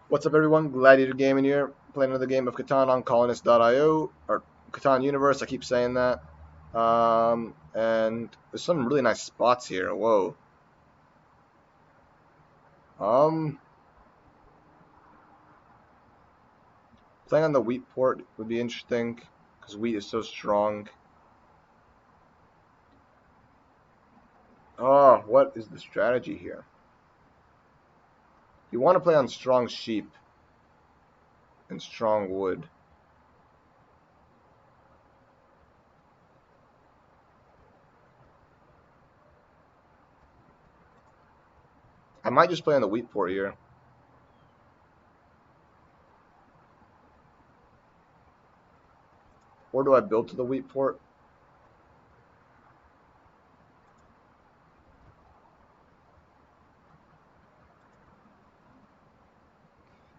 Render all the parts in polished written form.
What's up, everyone? Gladiator Gaming here, playing another game of Catan on colonist.io, or Catan Universe, I keep saying that. And there's some really nice spots here. Whoa. Um, Playing on the wheat port would be interesting, because wheat is so strong. Oh, what is the strategy here? You want to play on strong sheep and strong wood. I might just play on the wheat port here. Or do I build to the wheat port?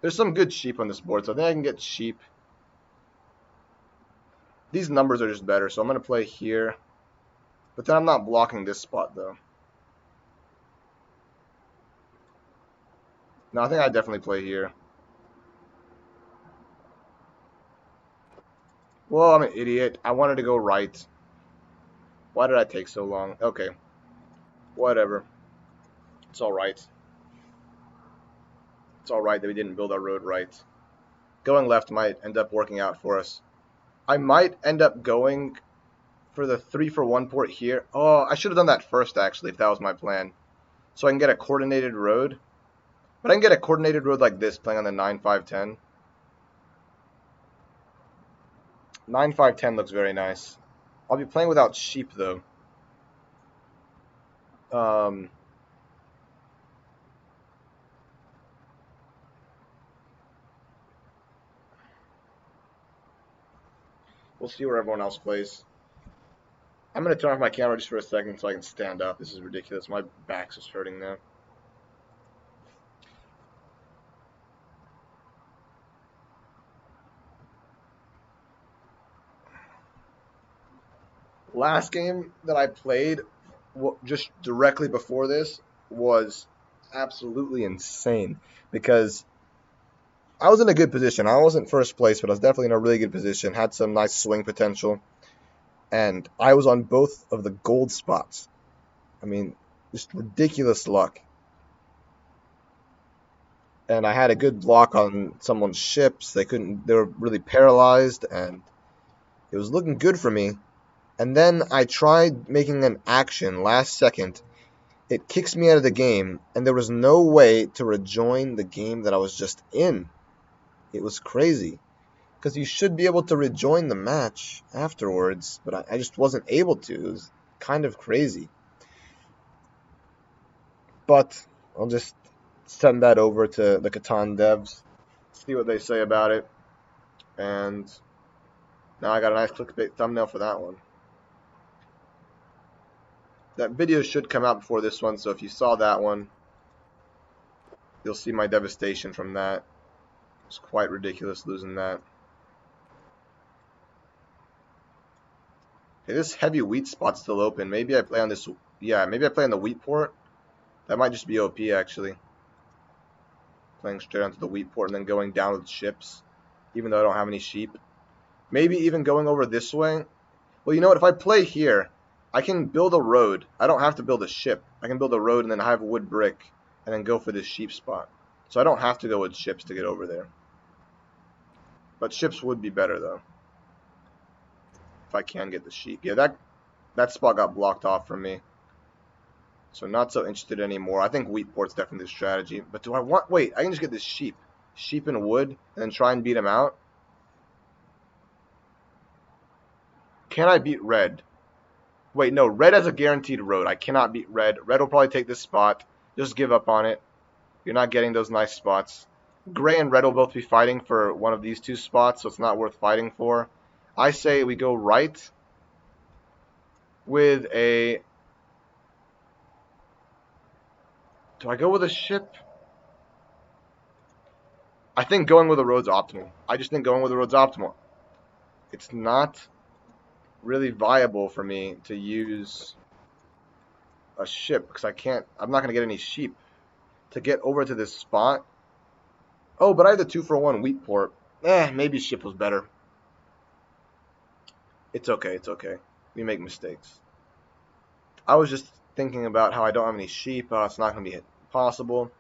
There's some good sheep on this board, so I think I can get sheep. These numbers are just better, so I'm going to play here. But then I'm not blocking this spot, though. No, I think I definitely play here. Well, I'm an idiot. I wanted to go right. Why did I take so long? Okay. Whatever. It's alright. It's alright that we didn't build our road right. Going left might end up working out for us. I might end up going for the 3-for-1 port here. Oh, I should have done that first, actually, if that was my plan. So I can get a coordinated road. But I can get a coordinated road like this, playing on the 9-5-10. 9-5-10 looks very nice. I'll be playing without sheep, though. We'll see where everyone else plays. I'm going to turn off my camera just for a second so I can stand up. This is ridiculous. My back's just hurting now. Last game that I played just directly before this was absolutely insane because I was in a good position. I wasn't first place, but I was definitely in a really good position. Had some nice swing potential. And I was on both of the gold spots. I mean, just ridiculous luck. And I had a good block on someone's ships. They were really paralyzed, and it was looking good for me. And then I tried making an action last second. It kicks me out of the game, and there was no way to rejoin the game that I was just in. It was crazy. Because you should be able to rejoin the match afterwards, but I just wasn't able to. It was kind of crazy. But I'll just send that over to the Catan devs, see what they say about it. And now I got a nice clickbait thumbnail for that one. That video should come out before this one, so if you saw that one, you'll see my devastation from that. It's quite ridiculous losing that. Okay, this heavy wheat spot's still open. Maybe I play on this. Yeah, maybe I play on the wheat port. That might just be OP, actually. Playing straight onto the wheat port and then going down with ships, even though I don't have any sheep. Maybe even going over this way. Well, you know what? If I play here, I can build a road. I don't have to build a ship. I can build a road and then have wood brick and then go for this sheep spot. So I don't have to go with ships to get over there. But ships would be better, though. If I can get the sheep. Yeah, that spot got blocked off for me. So not so interested anymore. I think wheat port's definitely the strategy. But do I want... Wait, I can just get this sheep. Sheep and wood and then try and beat him out. Can I beat red? Wait, no. Red has a guaranteed road. I cannot beat red. Red will probably take this spot. Just give up on it. You're not getting those nice spots. Gray and red will both be fighting for one of these two spots, so it's not worth fighting for. I say we go right with a... Do I go with a ship? I think going with a road's optimal. I just think going with a road's optimal. It's not really viable for me to use a ship because I'm not going to get any sheep. To get over to this spot, Oh, but I had the 2-for-1 wheat port. Maybe ship was better. It's okay, it's okay. We make mistakes. I was just thinking about how I don't have any sheep. It's not going to be possible.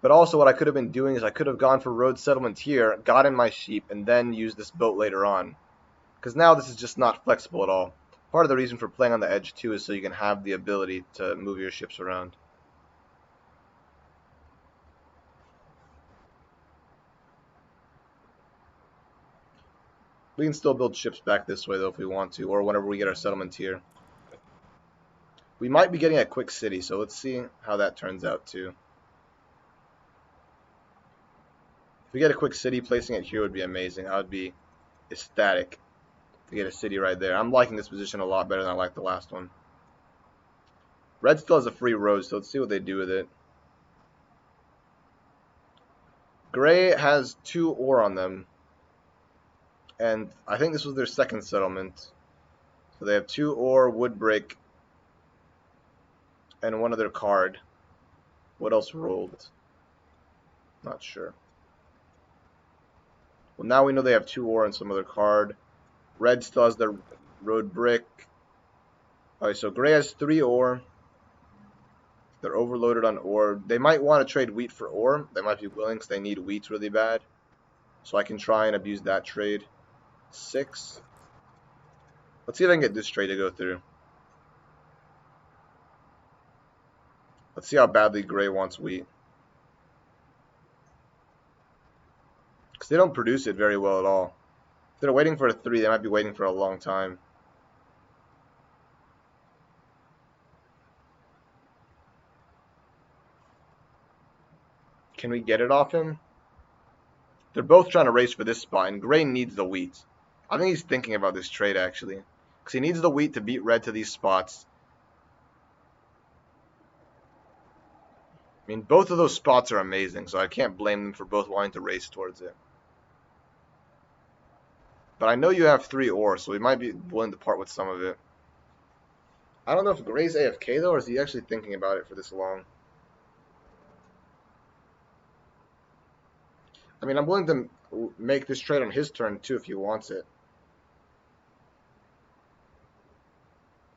But also what I could have been doing is I could have gone for road settlement here, gotten my sheep, and then used this boat later on. Because now this is just not flexible at all. Part of the reason for playing on the edge too is so you can have the ability to move your ships around. We can still build ships back this way though if we want to, or whenever we get our settlement here. We might be getting a quick city, so let's see how that turns out too. If we get a quick city, placing it here would be amazing. I would be ecstatic to get a city right there. I'm liking this position a lot better than I liked the last one. Red still has a free road, so let's see what they do with it. Gray has 2 ore on them, and I think this was their second settlement. So they have 2 ore, wood brick, and one other card. What else rolled? Not sure. Well, now we know they have 2 ore and some other card. Red still has their road brick. Alright, so Gray has 3 ore. They're overloaded on ore. They might want to trade wheat for ore. They might be willing because they need wheat really bad. So I can try and abuse that trade. 6. Let's see if I can get this trade to go through. Let's see how badly Gray wants wheat. Because they don't produce it very well at all. If they're waiting for a 3, they might be waiting for a long time. Can we get it off him? They're both trying to race for this spot, and Gray needs the wheat. I think he's thinking about this trade, actually. Because he needs the wheat to beat Red to these spots. I mean, both of those spots are amazing, so I can't blame them for both wanting to race towards it. But I know you have 3 ore, so we might be willing to part with some of it. I don't know if Gray's AFK, though, or is he actually thinking about it for this long? I mean, I'm willing to make this trade on his turn, too, if he wants it.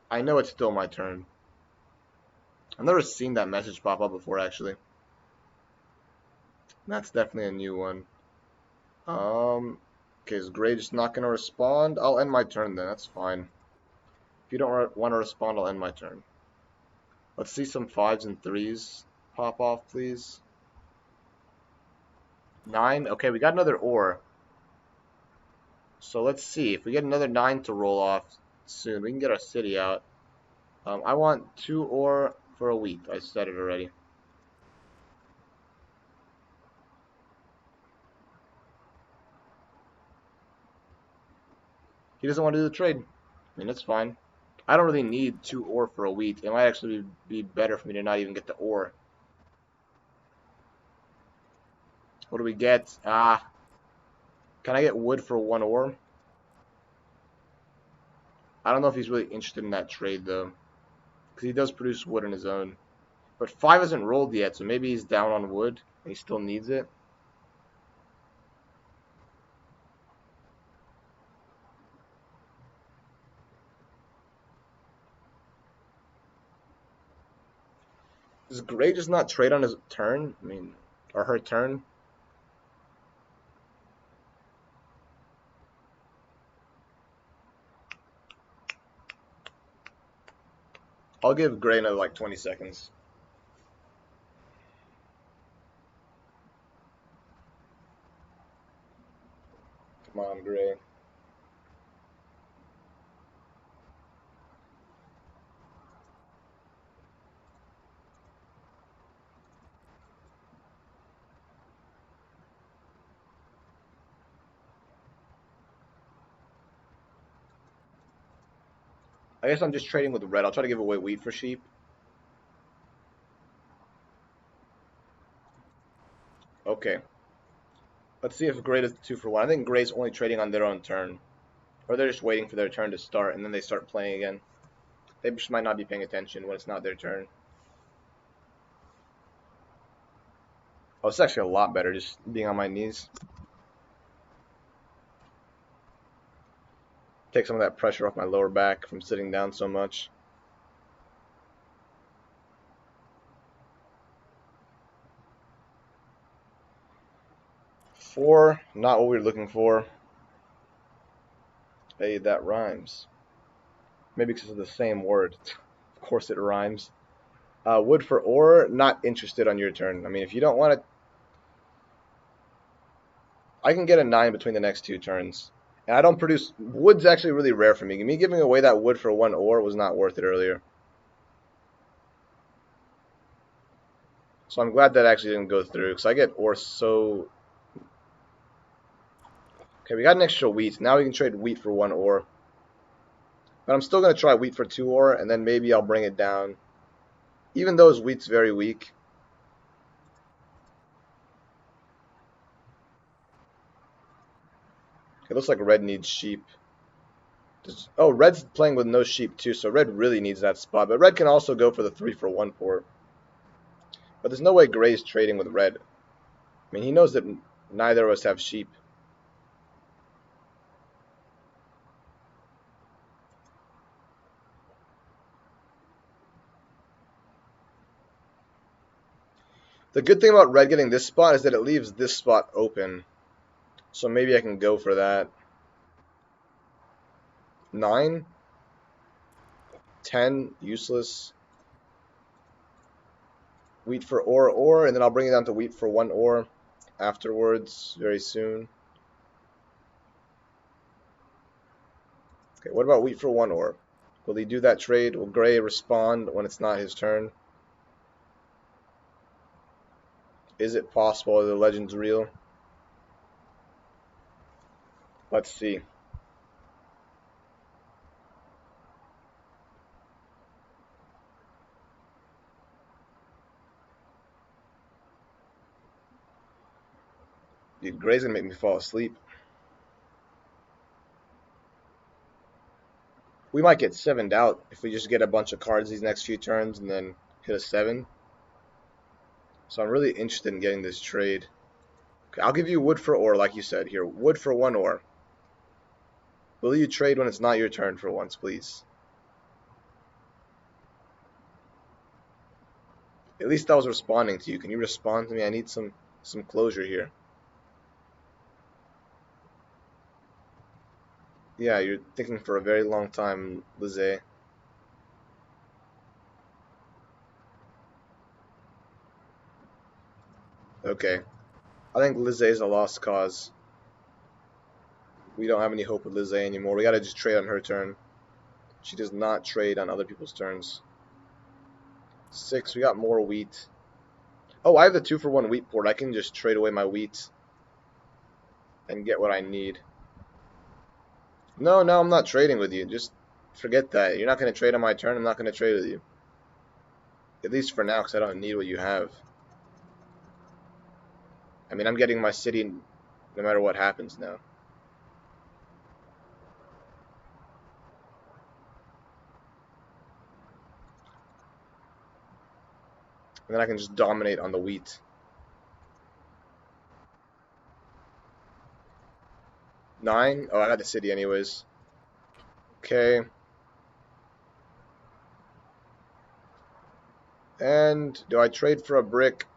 I know it's still my turn. I've never seen that message pop up before, actually. That's definitely a new one. Okay, is Gray just not going to respond? I'll end my turn then, that's fine. If you don't want to respond, I'll end my turn. Let's see some 5s and 3s pop off, please. 9. Okay, we got another ore. So let's see. If we get another 9 to roll off soon, we can get our city out. I want 2 ore for a wheat. I said it already. He doesn't want to do the trade. I mean, that's fine. I don't really need 2 ore for a wheat. It might actually be better for me to not even get the ore. What do we get? Can I get wood for 1 ore? I don't know if he's really interested in that trade, though. Because he does produce wood on his own. But 5 hasn't rolled yet, so maybe he's down on wood. And he still needs it. Does Gray just not trade on his turn? I mean, or her turn? I'll give Gray another like 20 seconds. Come on, Gray. I guess I'm just trading with red. I'll try to give away wheat for sheep. Okay. Let's see if Gray does 2 for 1. I think Gray's only trading on their own turn. Or they're just waiting for their turn to start, and then they start playing again. They just might not be paying attention when it's not their turn. Oh, it's actually a lot better just being on my knees. Take some of that pressure off my lower back from sitting down so much. Four, not what we were looking for. Hey, that rhymes. Maybe because it's the same word. Of course it rhymes. Wood for ore, not interested on your turn. I mean, if you don't want it, I can get a 9 between the next 2 turns. And I don't produce... Wood's actually really rare for me. Me giving away that wood for 1 ore was not worth it earlier. So I'm glad that actually didn't go through, because I get ore so... Okay, we got an extra wheat. Now we can trade wheat for 1 ore. But I'm still going to try wheat for 2 ore, and then maybe I'll bring it down. Even though his wheat's very weak. It looks like red needs sheep. Oh, red's playing with no sheep too, so red really needs that spot. But red can also go for the 3 for 1 port. But there's no way gray's trading with red. I mean, he knows that neither of us have sheep. The good thing about red getting this spot is that it leaves this spot open. So maybe I can go for that. 9. 10, useless. Wheat for ore, and then I'll bring it down to wheat for 1 ore afterwards, very soon. Okay, what about wheat for 1 ore? Will he do that trade? Will gray respond when it's not his turn? Is it possible? Are the legends real? Let's see. Dude, gray's gonna make me fall asleep. We might get 7'd out if we just get a bunch of cards these next few turns and then hit a 7. So I'm really interested in getting this trade. Okay, I'll give you wood for ore, like you said. Here, wood for 1 ore. Will you trade when it's not your turn for once, please? At least I was responding to you. Can you respond to me? I need some closure here. Yeah, you're thinking for a very long time, Lizzie. Okay. I think Lizzie is a lost cause. We don't have any hope with Lizzie anymore. We gotta just trade on her turn. She does not trade on other people's turns. 6, we got more wheat. Oh, I have the 2 for 1 wheat port. I can just trade away my wheat and get what I need. No, I'm not trading with you. Just forget that. You're not going to trade on my turn. I'm not going to trade with you. At least for now, because I don't need what you have. I mean, I'm getting my city no matter what happens now. And then I can just dominate on the wheat. 9? Oh, I got the city anyways. Okay. And do I trade for a brick?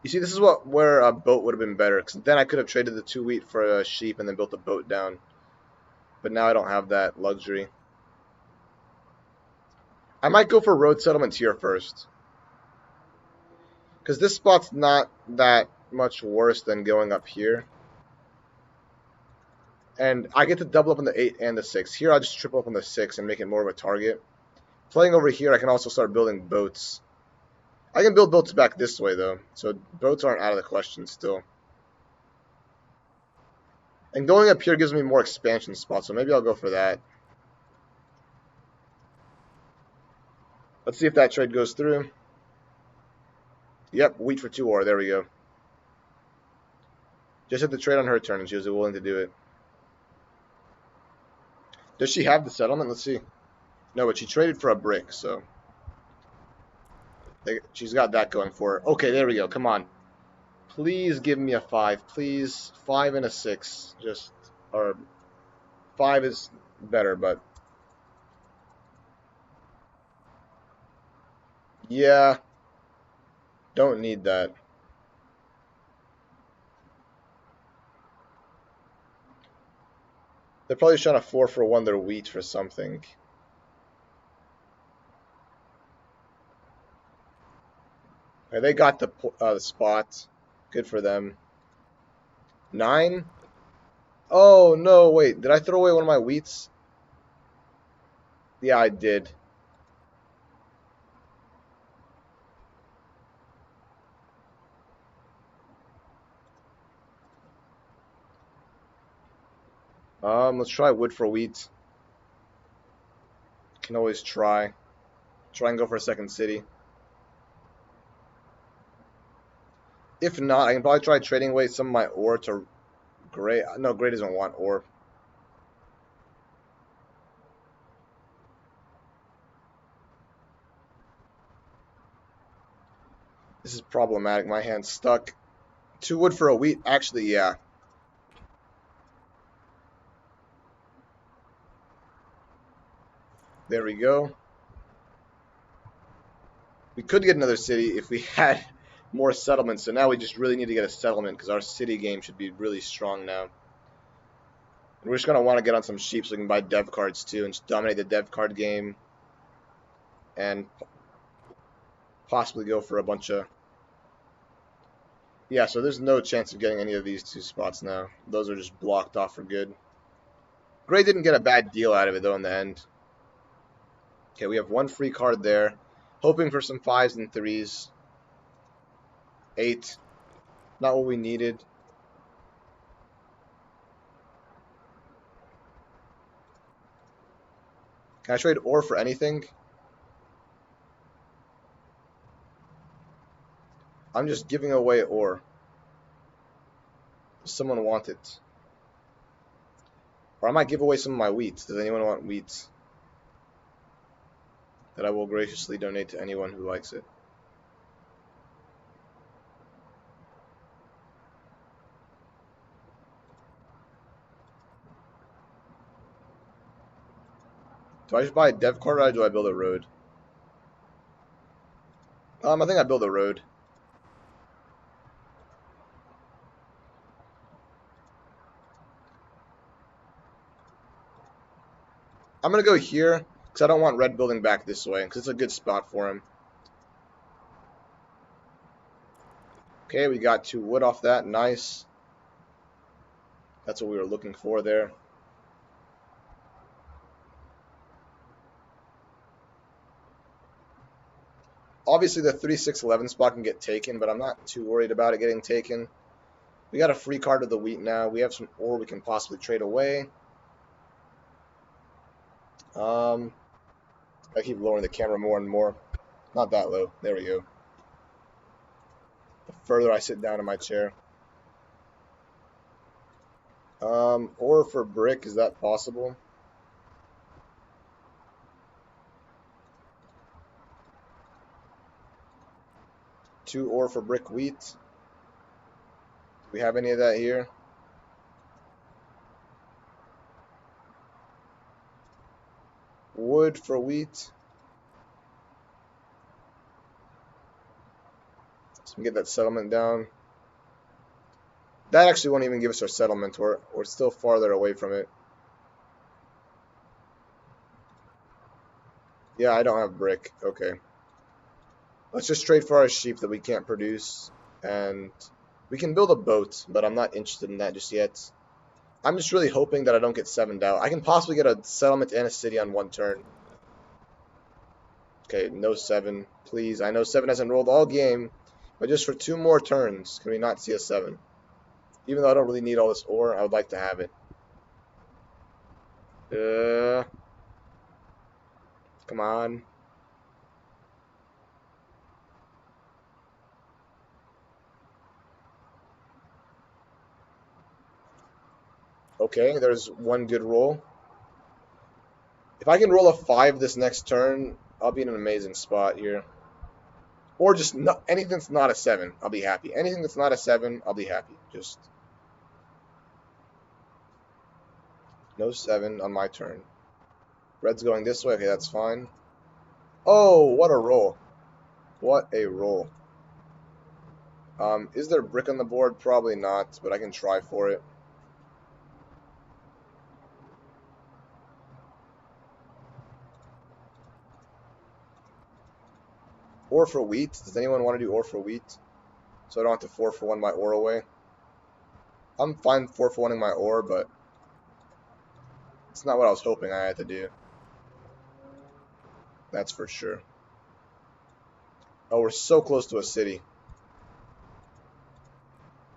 You see, this is where a boat would have been better. Because then I could have traded the 2 wheat for a sheep and then built a boat down. But now I don't have that luxury. I might go for road settlements here first. Because this spot's not that much worse than going up here. And I get to double up on the 8 and the 6. Here I'll just triple up on the 6 and make it more of a target. Playing over here, I can also start building boats. I can build boats back this way, though. So boats aren't out of the question still. And going up here gives me more expansion spots, so maybe I'll go for that. Let's see if that trade goes through. Yep, wheat for 2 ore. There we go. Just had to trade on her turn, and she was willing to do it. Does she have the settlement? Let's see. No, but she traded for a brick, so she's got that going for her. Okay, there we go. Come on. Please give me a 5. Please. 5 and a 6. Just, or 5 is better, but yeah, don't need that. They're probably trying to 4 for 1 their wheat for something. Okay, they got the spot. Good for them. 9? Oh, no, wait. Did I throw away one of my wheats? Yeah, I did. Let's try wood for wheat. Can always try. Try and go for a second city. If not, I can probably try trading away some of my ore to Gray. No, Gray doesn't want ore. This is problematic. My hand's stuck. 2 wood for a wheat. Actually, yeah. There we go. We could get another city if we had more settlements. So now we just really need to get a settlement because our city game should be really strong now. And we're just going to want to get on some sheep so we can buy dev cards too and just dominate the dev card game. And possibly go for a bunch of... Yeah, so there's no chance of getting any of these 2 spots now. Those are just blocked off for good. Gray didn't get a bad deal out of it though in the end. Okay, we have 1 free card there. Hoping for some 5s and 3s. 8. Not what we needed. Can I trade ore for anything? I'm just giving away ore. Does someone want it? Or I might give away some of my wheat. Does anyone want wheat? That I will graciously donate to anyone who likes it. Do I just buy a dev card or do I build a road? I think I build a road. I'm going to go here because I don't want red building back this way because it's a good spot for him. Okay, we got 2 wood off that. Nice. That's what we were looking for there. Obviously, the 3, 6, 11 spot can get taken, but I'm not too worried about it getting taken. We got a free card of the wheat now. We have some ore we can possibly trade away. I keep lowering the camera more and more. Not that low. There we go. The further I sit down in my chair. Ore for brick, is that possible? Two ore for brick wheat. Do we have any of that here? Wood for wheat. So we get that settlement down. That actually won't even give us our settlement. We're still farther away from it. Yeah, I don't have brick. Okay. Let's just trade for our sheep that we can't produce. And we can build a boat, but I'm not interested in that just yet. I'm just really hoping that I don't get 7'd out. I can possibly get a settlement and a city on 1 turn. Okay, no 7. Please. I know 7 hasn't rolled all game, but just for 2 more turns, can we not see a 7? Even though I don't really need all this ore, I would like to have it. Come on. Okay, there's 1 good roll. If I can roll a 5 this next turn, I'll be in an amazing spot here. Or just no, anything that's not a 7, I'll be happy. Anything that's not a 7, I'll be happy. Just no 7 on my turn. Red's going this way. Okay, that's fine. Oh, what a roll. What a roll. Is there a brick on the board? Probably not, but I can try for it. Ore for wheat. Does anyone want to do ore for wheat? So I don't have to 4-for-1 my ore away. I'm fine 4-for-1ing my ore, but it's not what I was hoping I had to do. That's for sure. Oh, we're so close to a city.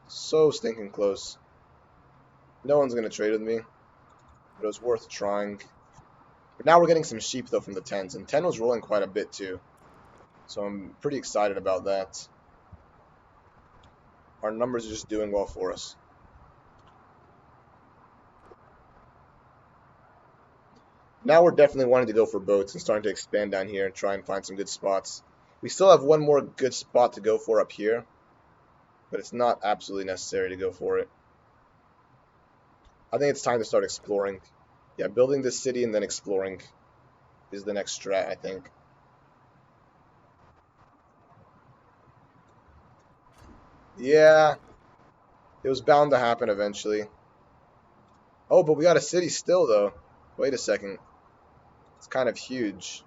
So stinking close. No one's going to trade with me, but it was worth trying. But now we're getting some sheep, though, from the 10s, and 10 was rolling quite a bit, too. So I'm pretty excited about that. Our numbers are just doing well for us. Now we're definitely wanting to go for boats and starting to expand down here and try and find some good spots. We still have one more good spot to go for up here, but it's not absolutely necessary to go for it. I think it's time to start exploring. Yeah, building this city and then exploring is the next strat, I think. Yeah, it was bound to happen eventually. Oh, but we got a city still, though. Wait a second. It's kind of huge.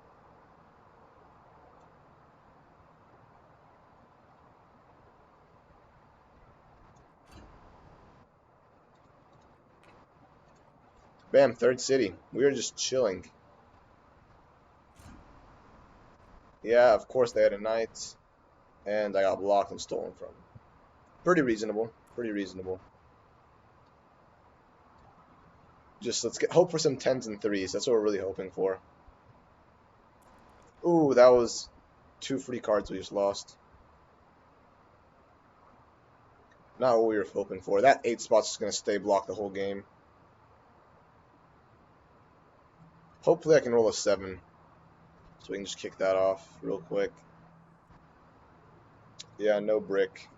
Bam, third city. We were just chilling. Yeah, of course they had a knight. And I got blocked and stolen from. Pretty reasonable. Pretty reasonable. Just hope for some 10s and 3s. That's what we're really hoping for. Ooh, that was 2 free cards we just lost. Not what we were hoping for. That 8 spot's just going to stay blocked the whole game. Hopefully I can roll a 7. So we can just kick that off real quick. Yeah, no brick.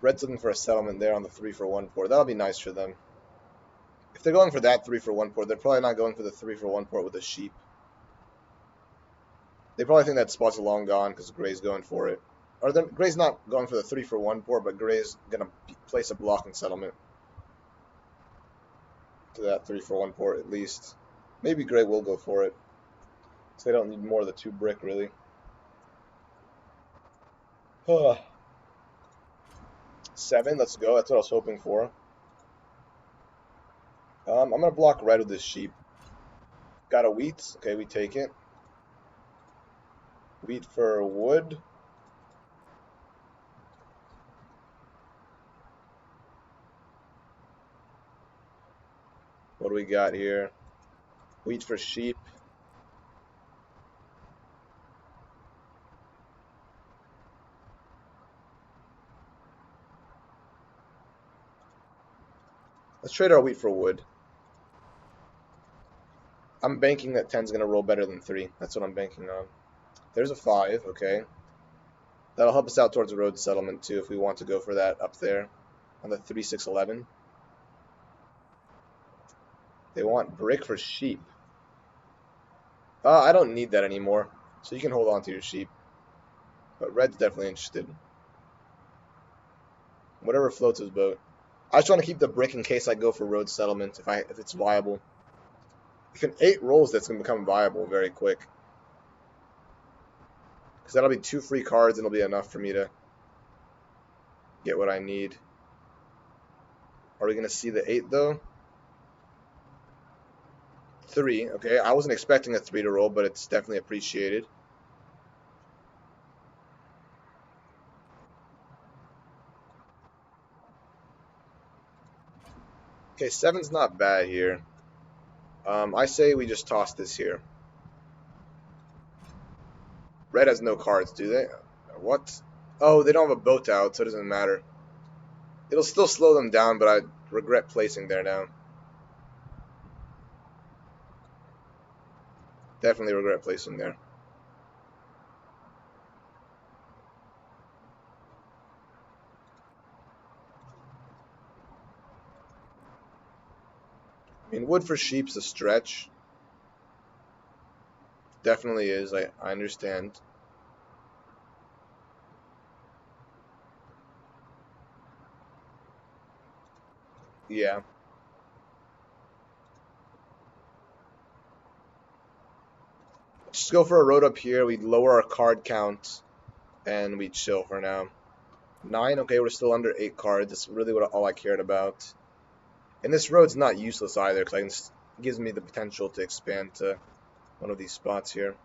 Red's looking for a settlement there on the 3-for-1 port. That'll be nice for them. If they're going for that 3-for-1 port, they're probably not going for the 3-for-1 port with a sheep. They probably think that spot's long gone because Gray's going for it. Or Gray's not going for the 3-for-1 port, but Gray's going to place a blocking settlement to that 3-for-1 port at least. Maybe Gray will go for it. So they don't need more of the 2 brick, really. 7, let's go. That's what I was hoping for. I'm going to block red with this sheep. Got a wheat. Okay, we take it. Wheat for wood. What do we got here? Wheat for sheep. Let's trade our wheat for wood. I'm banking that 10's going to roll better than 3. That's what I'm banking on. There's a 5, okay. That'll help us out towards a road settlement, too, if we want to go for that up there on the 3-6-11. They want brick for sheep. I don't need that anymore, so you can hold on to your sheep. But red's definitely interested. Whatever floats his boat. I just want to keep the brick in case I go for road settlement, if it's viable. If in 8 rolls, that's going to become viable very quick. Because that'll be 2 free cards, and it'll be enough for me to get what I need. Are we going to see the 8, though? 3, okay. I wasn't expecting a 3 to roll, but it's definitely appreciated. Okay, 7's not bad here. I say we just toss this here. Red has no cards, do they? What? Oh, they don't have a boat out, so it doesn't matter. It'll still slow them down, but I regret placing there now. Definitely regret placing there. I mean, wood for sheep's a stretch. Definitely is. I understand. Yeah. Just go for a road up here. We'd lower our card count, and we chill for now. 9, okay, we're still under 8 cards. That's really all I cared about. And this road's not useless either, because it gives me the potential to expand to one of these spots here.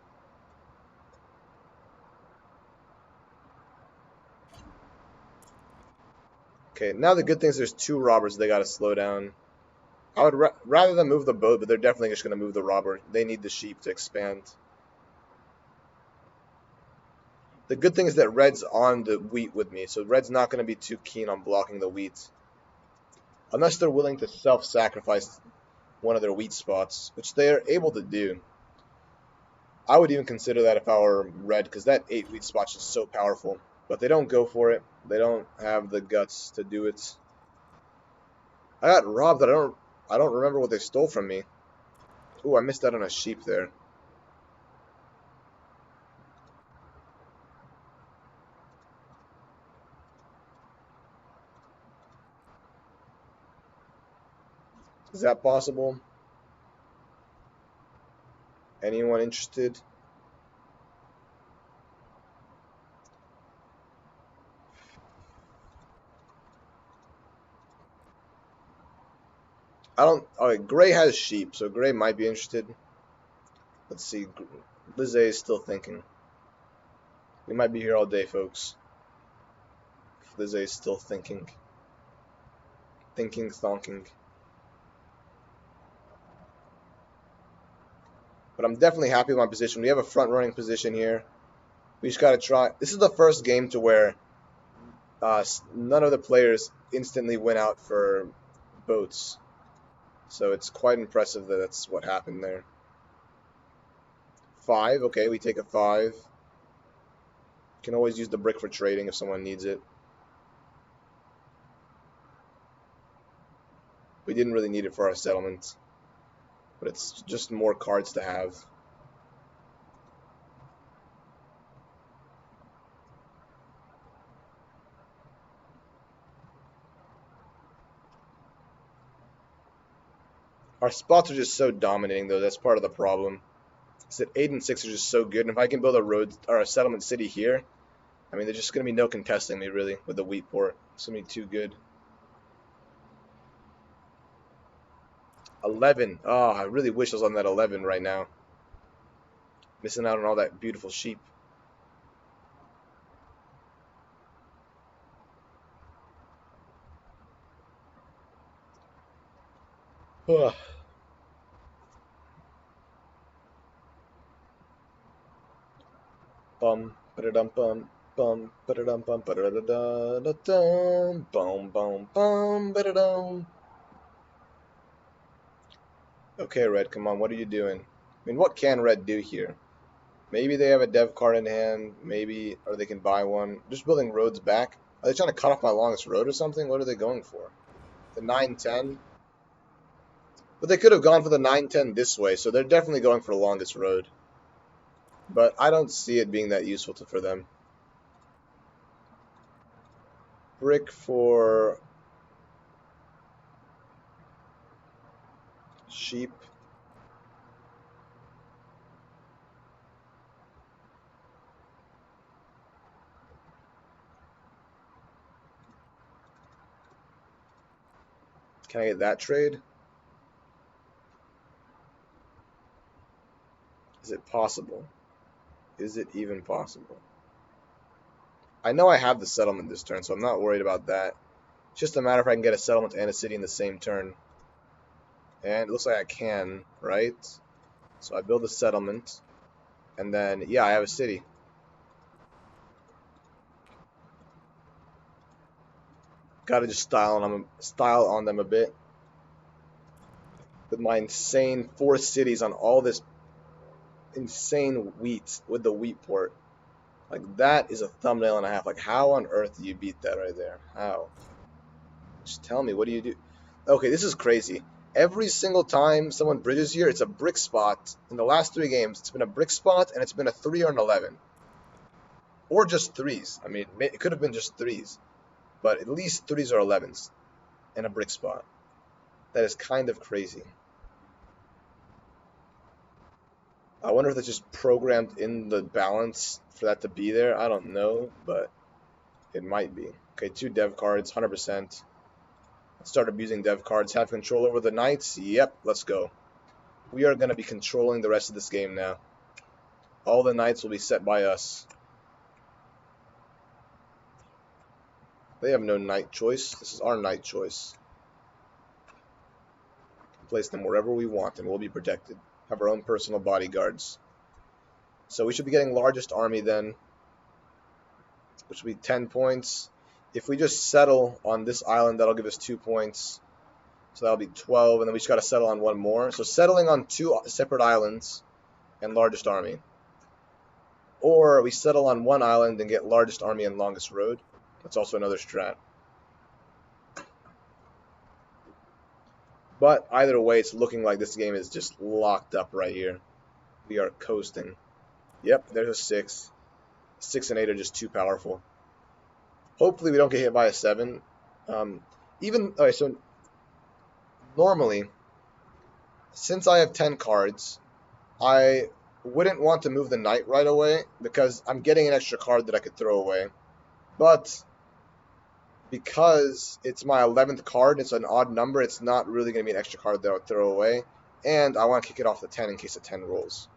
Okay, now the good thing is there's 2 robbers they gotta slow down. I would rather than move the boat, but they're definitely just gonna move the robber. They need the sheep to expand. The good thing is that red's on the wheat with me, so red's not gonna be too keen on blocking the wheat. Unless they're willing to self-sacrifice one of their wheat spots, which they are able to do. I would even consider that if I were red, because that 8 wheat spot is so powerful. But they don't go for it. They don't have the guts to do it. I got robbed. I don't remember what they stole from me. Ooh, I missed out on a sheep there. Is that possible? Anyone interested? I don't. Alright, Gray has sheep, so Gray might be interested. Let's see. Lizzie is still thinking. We might be here all day, folks. Lizzie is still thinking. Thinking, thonking. But I'm definitely happy with my position. We have a front-running position here. We just gotta try. This is the first game to where none of the players instantly went out for boats. So it's quite impressive that that's what happened there. 5, okay, we take a 5. Can always use the brick for trading if someone needs it. We didn't really need it for our settlement, but it's just more cards to have. Our spots are just so dominating, though. That's part of the problem. Is that 8 and 6 are just so good, and if I can build a road or a settlement city here, I mean, there's just gonna be no contesting me really with the wheat port. It's gonna be too good. 11. Oh, I really wish I was on that 11 right now. Missing out on all that beautiful sheep. Ugh. Bum, ba-da-dum, bum, bum, ba-da-dum, bum, ba-da-da-da-da-dum, bum, bum, bum, ba-da-dum. Okay, Red, come on, what are you doing? I mean, what can Red do here? Maybe they have a dev card in hand, maybe, or they can buy one. Just building roads back. Are they trying to cut off my longest road or something? What are they going for? The 910? But they could have gone for the 910 this way, so they're definitely going for the longest road. But I don't see it being that useful for them. Brick for sheep. Can I get that trade? Is it possible? Is it even possible? I know I have the settlement this turn, so I'm not worried about that. It's just a matter if I can get a settlement and a city in the same turn. And it looks like I can, right? So I build a settlement, and then, yeah, I have a city. Gotta just style on them a bit. With my insane 4 cities on all this insane wheat with the wheat port. Like, that is a thumbnail and a half. Like, how on earth do you beat that right there? How? Just tell me, what do you do? Okay, this is crazy. Every single time someone bridges here, it's a brick spot. In the last 3 games, it's been a brick spot, and it's been a 3 or an 11. Or just 3s. I mean, it could have been just 3s. But at least 3s or 11s in a brick spot. That is kind of crazy. I wonder if that's just programmed in the balance for that to be there. I don't know, but it might be. Okay, 2 dev cards, 100%. Let's start abusing dev cards. Have control over the knights. Yep, let's go. We are going to be controlling the rest of this game now. All the knights will be set by us. They have no knight choice. This is our knight choice. Place them wherever we want and we'll be protected. Have our own personal bodyguards. So we should be getting largest army then, which will be 10 points. If we just settle on this island, that'll give us 2 points. So that'll be 12, and then we just got to settle on 1 more. So settling on 2 separate islands and largest army. Or we settle on 1 island and get largest army and longest road. That's also another strat. But either way, it's looking like this game is just locked up right here. We are coasting. Yep, there's a 6. 6 and 8 are just too powerful. Hopefully we don't get hit by a 7. Okay, so normally, since I have 10 cards, I wouldn't want to move the knight right away because I'm getting an extra card that I could throw away. But because it's my 11th card, it's an odd number, it's not really going to be an extra card that I would throw away. And I want to kick it off the 10 in case the 10 rolls.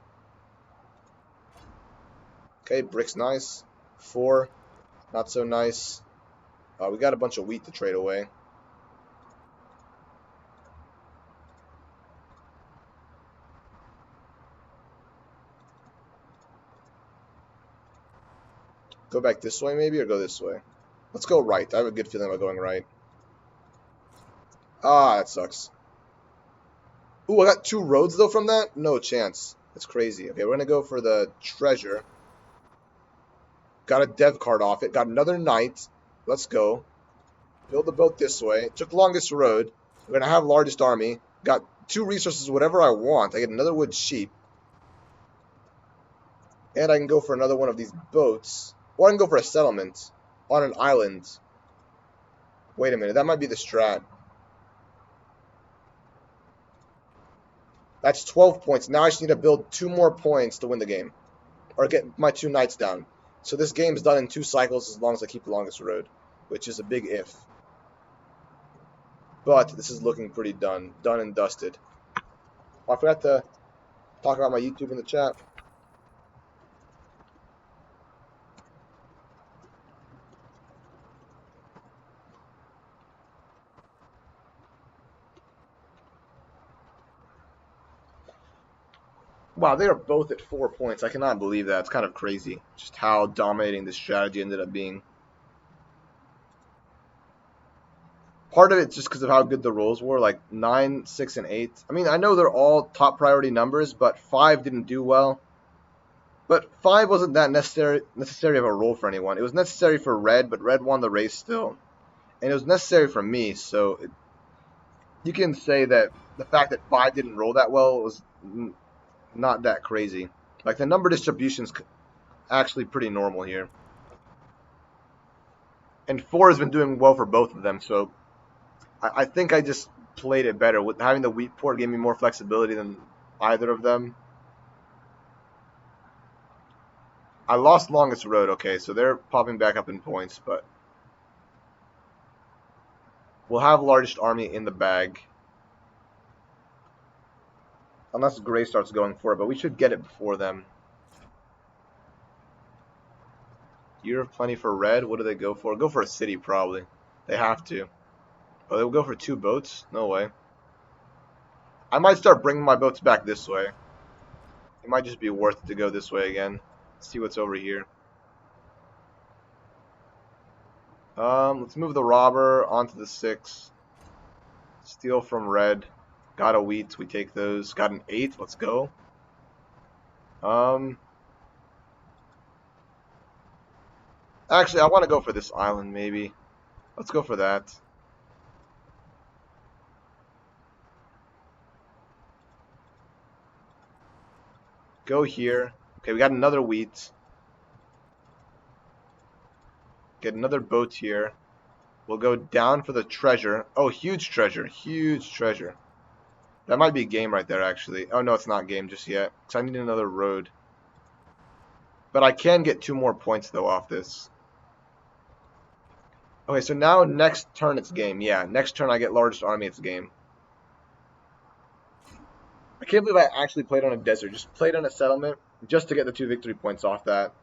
Okay, brick's nice. 4, not so nice. We got a bunch of wheat to trade away. Go back this way maybe, or go this way? Let's go right. I have a good feeling about going right. Ah, that sucks. Ooh, I got 2 roads though from that? No chance. That's crazy. Okay, we're going to go for the treasure. Got a dev card off it. Got another knight. Let's go. Build the boat this way. Took longest road. We're going to have largest army. Got 2 resources, whatever I want. I get another wood sheep. And I can go for another one of these boats. Or I can go for a settlement on an island. Wait a minute. That might be the strat. That's 12 points. Now I just need to build 2 more points to win the game. Or get my 2 knights down. So this game's done in 2 cycles as long as I keep the longest road. Which is a big if. But this is looking pretty done. Done and dusted. Oh, I forgot to talk about my YouTube in the chat. Wow, they are both at 4 points. I cannot believe that. It's kind of crazy. Just how dominating this strategy ended up being. Part of it's just because of how good the rolls were, like 9, 6, and 8. I mean, I know they're all top priority numbers, but 5 didn't do well. But 5 wasn't that necessary of a roll for anyone. It was necessary for Red, but Red won the race still. And it was necessary for me, so you can say that the fact that 5 didn't roll that well was not that crazy. Like, the number distribution's actually pretty normal here. And 4 has been doing well for both of them, so I think I just played it better. With having the wheat port gave me more flexibility than either of them. I lost longest road, okay, so they're popping back up in points, but we'll have largest army in the bag. Unless Gray starts going for it, but we should get it before them. Year of Plenty for Red, what do they go for? Go for a city, probably. They have to. Oh, they'll go for 2 boats? No way. I might start bringing my boats back this way. It might just be worth it to go this way again. See what's over here. Let's move the robber onto the 6. Steal from Red. Got a wheat, we take those. Got an 8, let's go. Um, Actually, I want to go for this island, maybe. Let's go for that. Go here. Okay, we got another wheat. Get another boat here. We'll go down for the treasure. Oh, huge treasure. Huge treasure. That might be game right there, actually. Oh, no, it's not game just yet. Because I need another road. But I can get 2 more points, though, off this. Okay, so now next turn it's game. Yeah, next turn I get largest army, it's game. I can't believe I actually played on a desert. Just played on a settlement just to get the 2 victory points off that.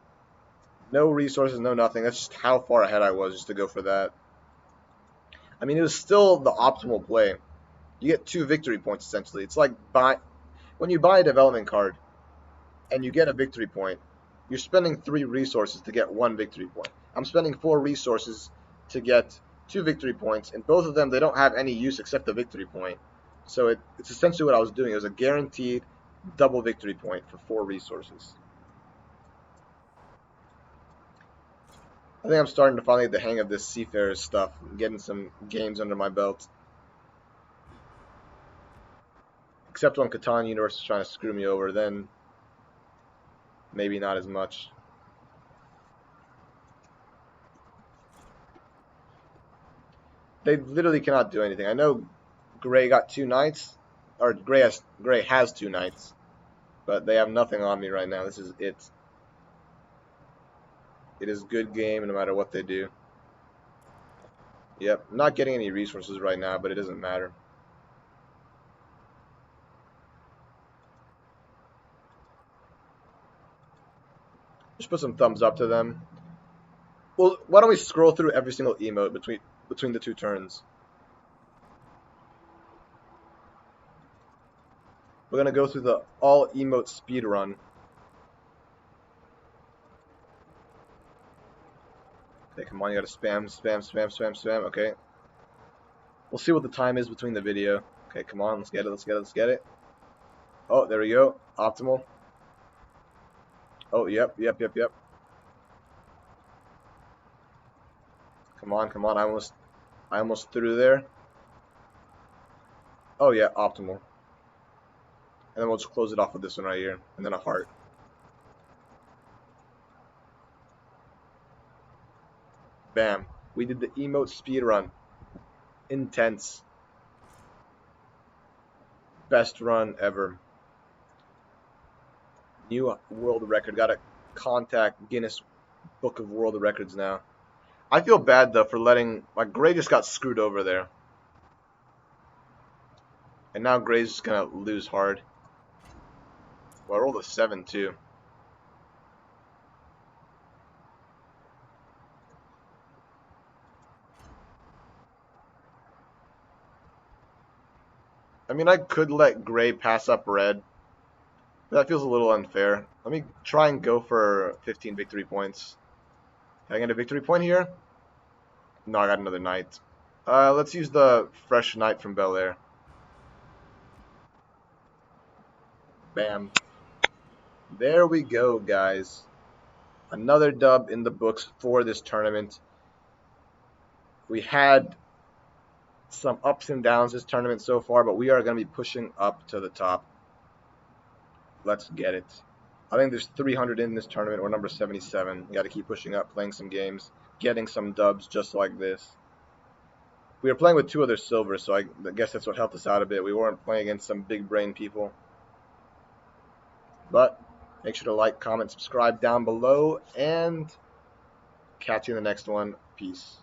No resources, no nothing. That's just how far ahead I was just to go for that. I mean, it was still the optimal play. You get 2 victory points, essentially. It's like when you buy a development card and you get a victory point, you're spending 3 resources to get 1 victory point. I'm spending 4 resources to get 2 victory points, and both of them, they don't have any use except the victory point. So it's essentially what I was doing. It was a guaranteed double victory point for 4 resources. I think I'm starting to finally get the hang of this Seafarers stuff, getting some games under my belt. Except when Catan Universe is trying to screw me over, then maybe not as much. They literally cannot do anything. I know Gray got 2 knights, or Gray has 2 knights, but they have nothing on me right now. This is it. It is good game no matter what they do. Yep, I'm not getting any resources right now, but it doesn't matter. Just put some thumbs up to them. Well, why don't we scroll through every single emote between the 2 turns? We're gonna go through the all emote speed run. Okay, come on, you gotta spam, spam, spam, spam, spam. Okay. We'll see what the time is between the video. Okay, come on, let's get it, let's get it, let's get it. Oh, there we go. Optimal. Oh, yep, yep, yep, yep. Come on, come on. I almost threw there. Oh yeah, optimal. And then we'll just close it off with this one right here, and then a heart. Bam. We did the emote speed run. Intense. Best run ever. New world record. Gotta contact Guinness Book of World Records now. I feel bad though for letting Gray just got screwed over there. And now Gray's just gonna lose hard. Well, I rolled a 7 too. I mean, I could let Gray pass up red. That feels a little unfair. Let me try and go for 15 victory points. Can I get a victory point here? No, I got another knight. Let's use the fresh knight from Bel Air. Bam. There we go, guys. Another dub in the books for this tournament. We had some ups and downs this tournament so far, but we are going to be pushing up to the top. Let's get it. I think there's 300 in this tournament. We're number 77. We got to keep pushing up, playing some games, getting some dubs just like this. We were playing with 2 other silvers, so I guess that's what helped us out a bit. We weren't playing against some big brain people. But make sure to like, comment, subscribe down below, and catch you in the next one. Peace.